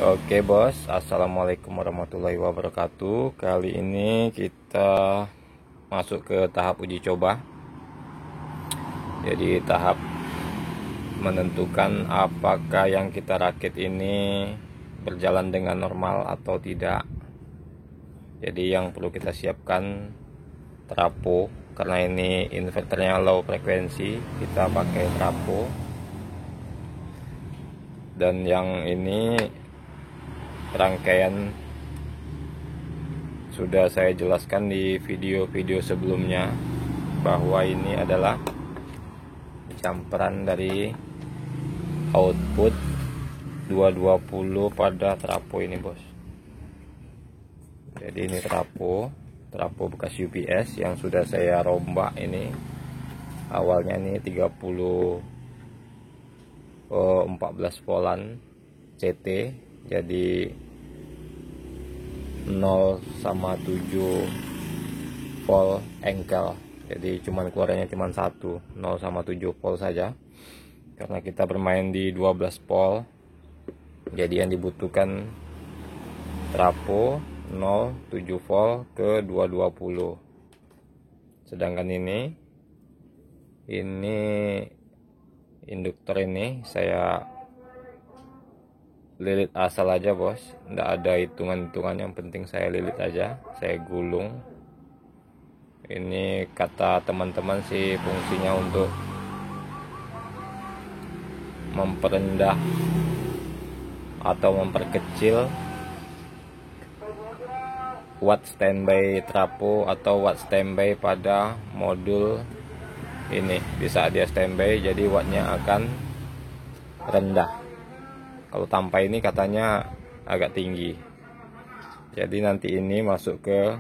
Oke bos, assalamualaikum warahmatullahi wabarakatuh. Kali ini kita masuk ke tahap uji coba. Jadi tahap menentukan apakah yang kita rakit ini berjalan dengan normal atau tidak. Jadi yang perlu kita siapkan trafo, karena ini inverternya low frekuensi, kita pakai trafo. Dan yang ini rangkaian sudah saya jelaskan di video-video sebelumnya, bahwa ini adalah campuran dari output 220 pada trafo ini bos. Jadi ini trafo bekas UPS yang sudah saya rombak. Ini awalnya ini 14 voltan CT, jadi 0 sama 7 volt engkel. Jadi cuman keluarnya cuman 1, 0 sama 7 volt saja, karena kita bermain di 12 volt. Jadi yang dibutuhkan trafo 0, 7 volt ke 220. Sedangkan ini induktor ini saya lilit asal aja bos, nggak ada hitungan-hitungan, yang penting saya lilit aja, saya gulung. Ini kata teman-teman sih fungsinya untuk memperendah atau memperkecil watt standby trafo atau watt standby pada modul ini. Di saat dia standby, jadi wattnya akan rendah. Kalau tanpa ini katanya agak tinggi. Jadi nanti ini masuk ke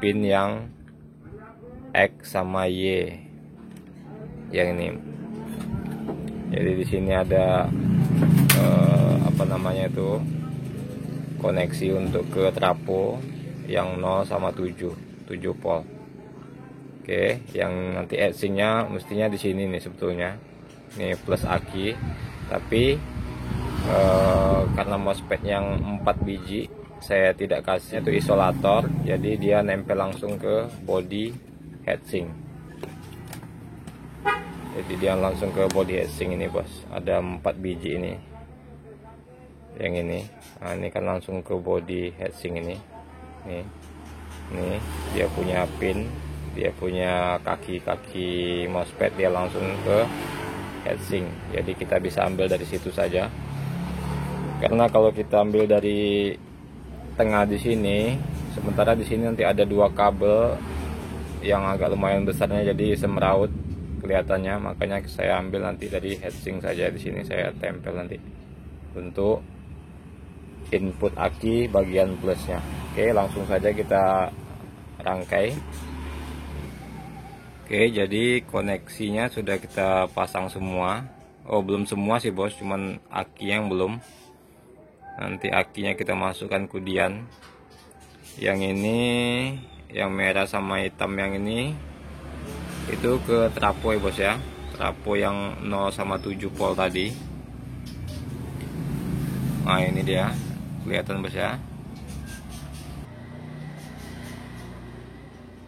pin yang X sama Y yang ini. Jadi di sini ada koneksi untuk ke trafo yang 0 sama 7 volt. Oke, yang nanti heatsinknya mestinya di sini nih sebetulnya. Ini plus aki, tapi karena MOSFET yang 4 biji saya tidak kasihnya itu isolator, jadi dia nempel langsung ke body heatsink. Jadi dia langsung ke body heatsink ini bos, ada 4 biji ini. Yang ini, nah ini kan langsung ke body heatsink ini. Nih dia punya pin, dia punya kaki-kaki MOSFET, dia langsung ke heatsink. Jadi kita bisa ambil dari situ saja. Karena kalau kita ambil dari tengah di sini, sementara di sini nanti ada 2 kabel yang agak lumayan besarnya, jadi semeraut kelihatannya. Makanya saya ambil nanti dari heatsink saja, di sini saya tempel nanti untuk input aki bagian plusnya. Oke, langsung saja kita rangkai. Oke, jadi koneksinya sudah kita pasang semua. Oh, belum semua sih bos, cuman aki yang belum. Nanti akinya kita masukkan kudian. Yang ini, yang merah sama hitam yang ini, itu ke trafo ya bos ya. Trafo yang 0 sama 7 volt tadi. Nah ini dia, kelihatan bos ya.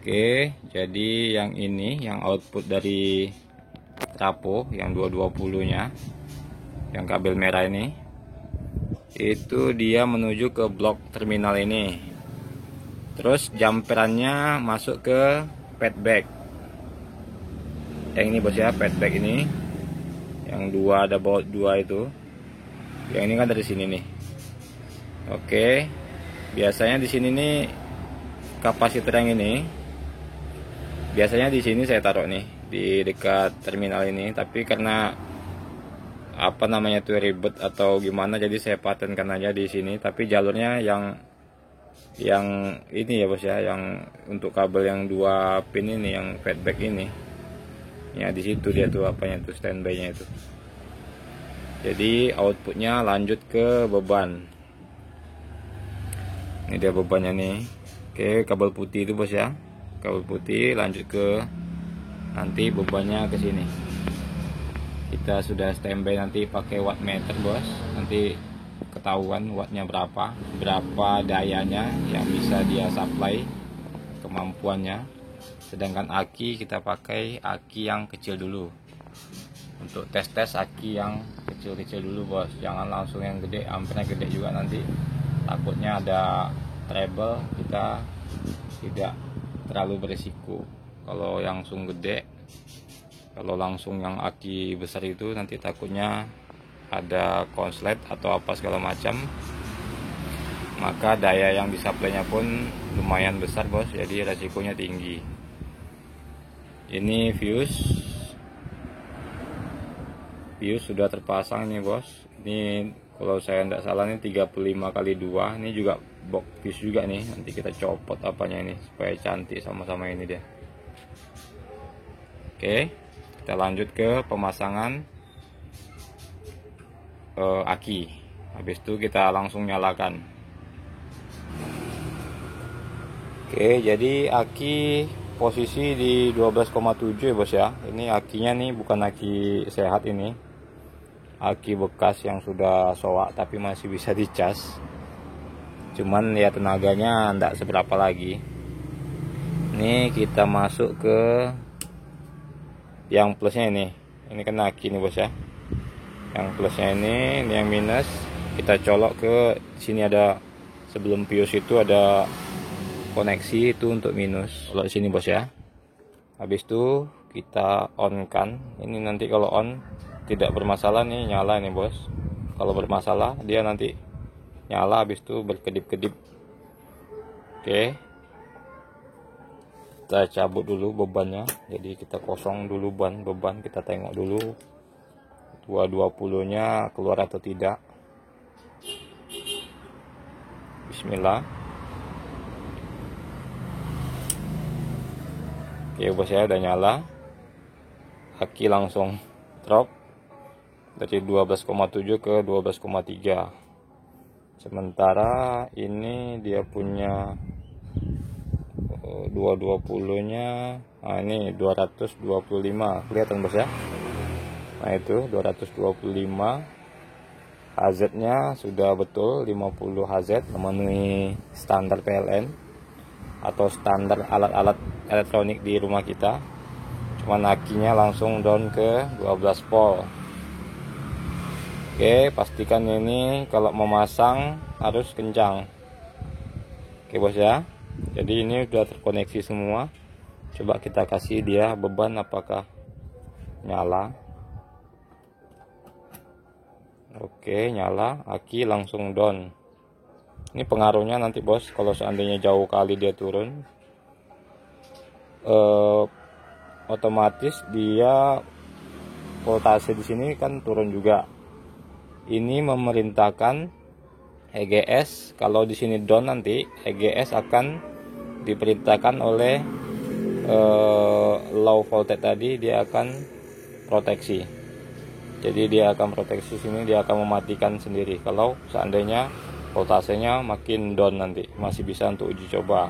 Oke, jadi yang ini, yang output dari trafo yang 220 nya, yang kabel merah ini, itu dia menuju ke blok terminal ini. Terus jumperannya masuk ke feedback yang ini bos ya, feedback ini yang 2, ada baut 2 itu. Yang ini kan dari sini nih. Oke, biasanya di sini nih kapasitor yang ini, biasanya di sini saya taruh nih di dekat terminal ini, tapi karena ribet atau gimana, jadi saya patenkan aja di sini. Tapi jalurnya yang ini ya bos ya, yang untuk kabel yang 2 pin ini, yang feedback ini ya, di situ dia tuh standby nya itu. Jadi outputnya lanjut ke beban. Ini dia bebannya nih. Oke, kabel putih itu bos ya, kabel putih lanjut ke, nanti bebannya ke sini. Kita sudah standby nanti pakai wattmeter bos, nanti ketahuan wattnya berapa dayanya yang bisa dia supply, kemampuannya. Sedangkan aki kita pakai aki yang kecil dulu. Untuk tes aki yang kecil-kecil dulu bos, jangan langsung yang gede, ampernya gede juga nanti takutnya ada trouble, kita tidak terlalu berisiko. Kalau langsung gede, kalau langsung yang aki besar itu nanti takutnya ada konslet atau apa segala macam, maka daya yang disuplainya pun lumayan besar bos, jadi resikonya tinggi. Ini fuse sudah terpasang nih bos. Ini kalau saya tidak salah ini 35x2. Ini juga box fuse juga nih, nanti kita copot apanya ini supaya cantik sama-sama ini dia. Oke, kita lanjut ke pemasangan aki. Habis itu kita langsung nyalakan. Oke, jadi aki posisi di 12,7 ya bos ya. Ini akinya nih bukan aki sehat, ini aki bekas yang sudah soak tapi masih bisa dicas, cuman ya tenaganya enggak seberapa lagi. Ini kita masuk ke yang plusnya ini kan aki nih bos ya. Yang plusnya ini yang minus kita colok ke sini, ada sebelum fuse itu ada koneksi itu untuk minus. Kalau sini bos ya. Habis itu kita on kan. Ini nanti kalau on tidak bermasalah nih, nyala nih bos. Kalau bermasalah dia nanti nyala, habis itu berkedip-kedip. Oke, kita cabut dulu bebannya. Jadi kita kosong dulu beban, kita tengok dulu 220 nya keluar atau tidak. Bismillah. Oke bos ya, udah nyala. Aki langsung drop dari 12,7 ke 12,3. Sementara ini dia punya 220 nya, nah ini 225, kelihatan bos ya. Nah itu 225. Hz nya sudah betul 50 Hz, memenuhi standar PLN atau standar alat-alat elektronik di rumah kita. Cuman akinya langsung down ke 12 volt. Oke, pastikan ini kalau memasang harus kencang. Oke bos ya, jadi ini sudah terkoneksi semua. Coba kita kasih dia beban apakah nyala. Oke, nyala, aki langsung down. Ini pengaruhnya nanti bos, kalau seandainya jauh kali dia turun, otomatis dia voltase di sini kan turun juga. Ini memerintahkan EGS, kalau di sini down nanti EGS akan diperintahkan oleh low voltage tadi, dia akan proteksi. Jadi dia akan proteksi sini, dia akan mematikan sendiri kalau seandainya voltasenya makin down nanti. Masih bisa untuk uji coba.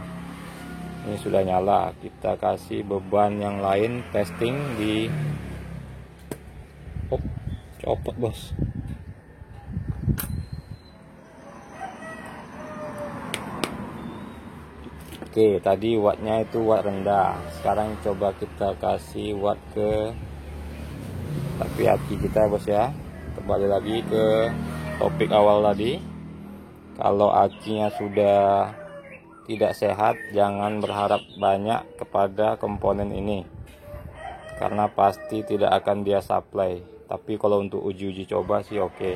Ini sudah nyala, kita kasih beban yang lain, testing di copot bos. Oke, tadi wattnya itu watt rendah. Sekarang coba kita kasih watt ke tapi aki kita bos ya. Kembali lagi ke topik awal tadi. Kalau akinya sudah tidak sehat, jangan berharap banyak kepada komponen ini, karena pasti tidak akan dia supply. Tapi kalau untuk uji coba sih oke.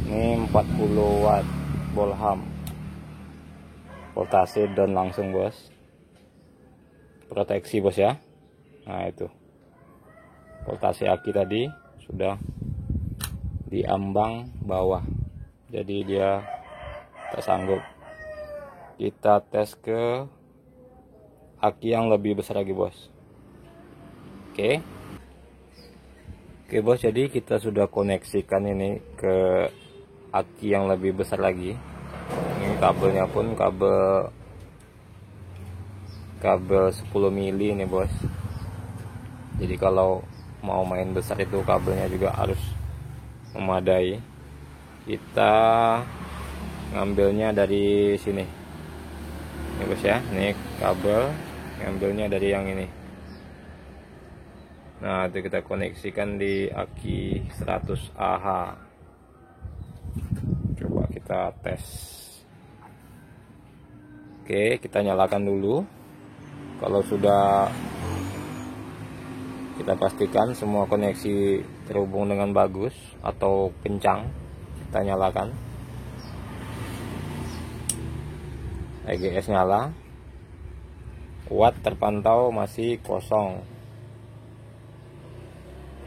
Ini 40 watt bolham, voltase down langsung bos, proteksi bos ya. Nah itu voltase aki tadi sudah di ambang bawah, jadi dia tak sanggup. Kita tes ke aki yang lebih besar lagi bos. Oke bos, jadi kita sudah koneksikan ini ke aki yang lebih besar lagi. Ini kabelnya pun kabel 10 mili ini bos. Jadi kalau mau main besar itu kabelnya juga harus memadai. kita ngambilnya dari sini. Ini bos ya, ini kabel ngambilnya dari yang ini. Nah, itu kita koneksikan di aki 100 Ah. Coba kita tes. Oke, kita nyalakan dulu. Kalau sudah kita pastikan semua koneksi terhubung dengan bagus atau kencang, kita nyalakan. EGS nyala. Watt terpantau masih kosong.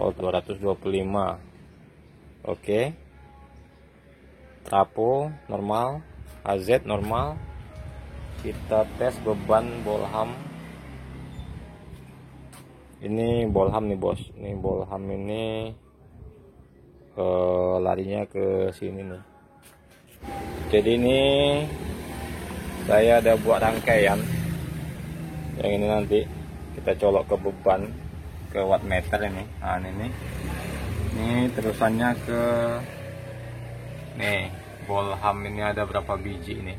Volt 225. Oke. Trapo normal, AZ normal. Kita tes beban bolham. Ini bolham nih bos. Ini bolham ini larinya ke sini nih. Jadi ini saya ada buat rangkaian. Yang ini nanti kita colok ke beban, ke wattmeter ini. Nah ini terusannya ke nih bolham ini ada berapa biji ini.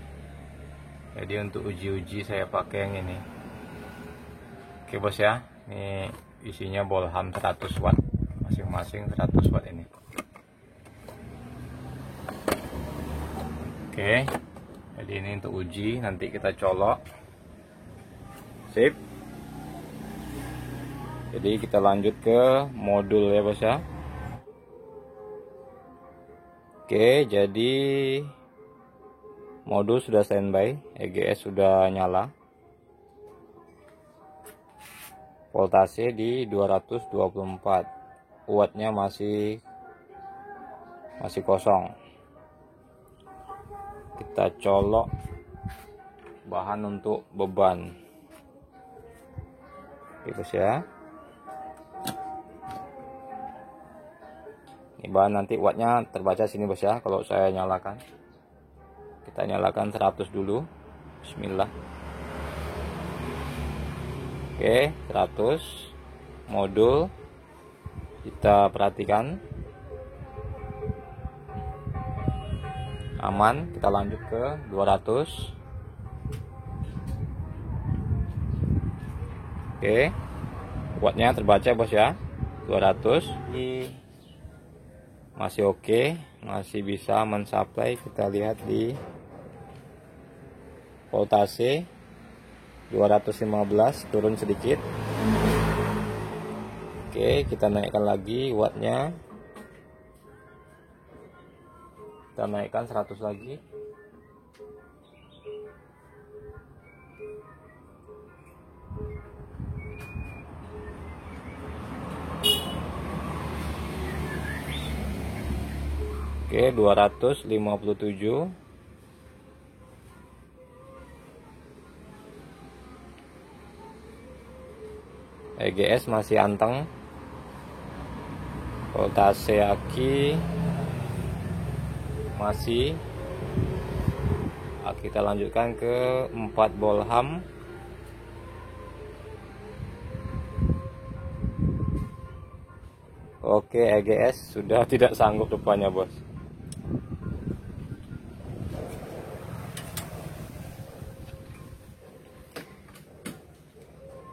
Jadi untuk uji-uji saya pakai yang ini. Oke bos ya, ini isinya bolham 100 watt, masing-masing 100 watt ini. Oke, jadi ini untuk uji, nanti kita colok. Sip. Jadi kita lanjut ke modul ya bos ya. Oke, jadi modul sudah standby, EGS sudah nyala. Voltase di 224. Wattnya masih kosong. Kita colok bahan untuk beban. Oke bos ya. Ini bahan nanti wattnya terbaca sini bos ya. Kalau saya nyalakan, kita nyalakan 100 dulu. Bismillah. Oke, 100 modul. Kita perhatikan aman. Kita lanjut ke 200. Oke, wattnya terbaca bos ya, 200. Ini masih oke, masih bisa mensuplai. Kita lihat di voltase 215, turun sedikit. Oke, kita naikkan lagi wattnya. Kita naikkan 100 lagi. Oke, 257. EGS masih anteng. Voltase aki masih. Kita lanjutkan ke 4 bolham. Oke, EGS sudah tidak sanggup depannya bos.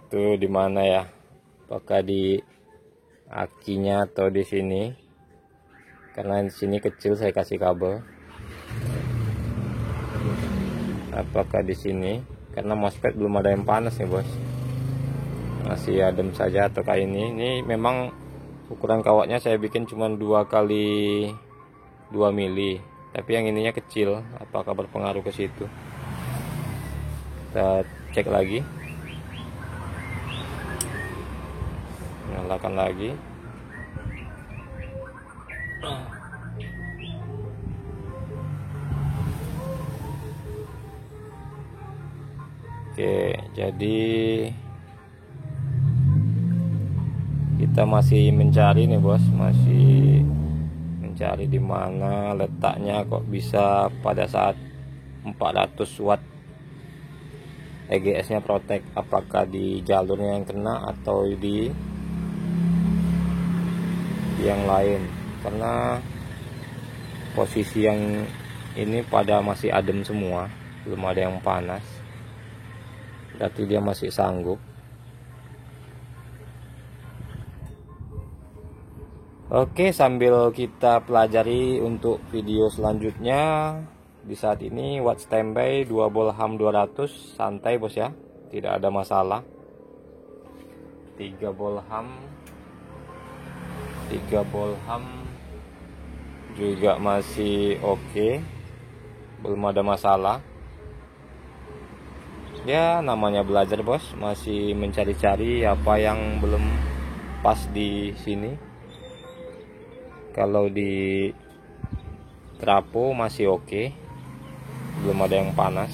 Tuh di mana ya? Apakah di akinya atau di sini? Karena di sini kecil saya kasih kabel. Apakah di sini? Karena MOSFET belum ada yang panas nih bos. Masih adem saja atau kayak ini. Ini memang ukuran kawatnya saya bikin cuma 2 kali 2 mili. Tapi yang ininya kecil. Apakah berpengaruh ke situ? Kita cek lagi. Nyalakan lagi. Oke, jadi kita masih mencari nih bos, masih mencari di mana letaknya kok bisa pada saat 400 watt EGS nya protek. Apakah di jalurnya yang kena atau di yang lain, karena posisi yang ini pada masih adem semua, belum ada yang panas, berarti dia masih sanggup. Oke, sambil kita pelajari untuk video selanjutnya. Di saat ini watt standby 2 bolham 200, santai bos ya, tidak ada masalah. 3 bolham juga masih oke, belum ada masalah. Ya namanya belajar bos, masih mencari-cari apa yang belum pas di sini. Kalau di trapo masih oke, belum ada yang panas.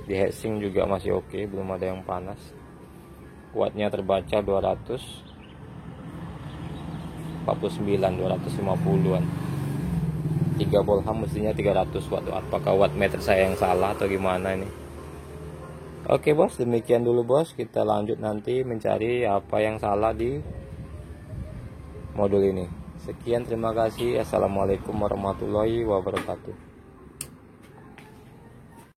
Di heatsink juga masih oke, belum ada yang panas. Wattnya terbaca 249-250an. 3 bolham mestinya 300 watt. Apakah wattmeter saya yang salah atau gimana ini? Oke bos, demikian dulu bos. Kita lanjut nanti mencari apa yang salah di modul ini. Sekian, terima kasih. Assalamualaikum warahmatullahi wabarakatuh.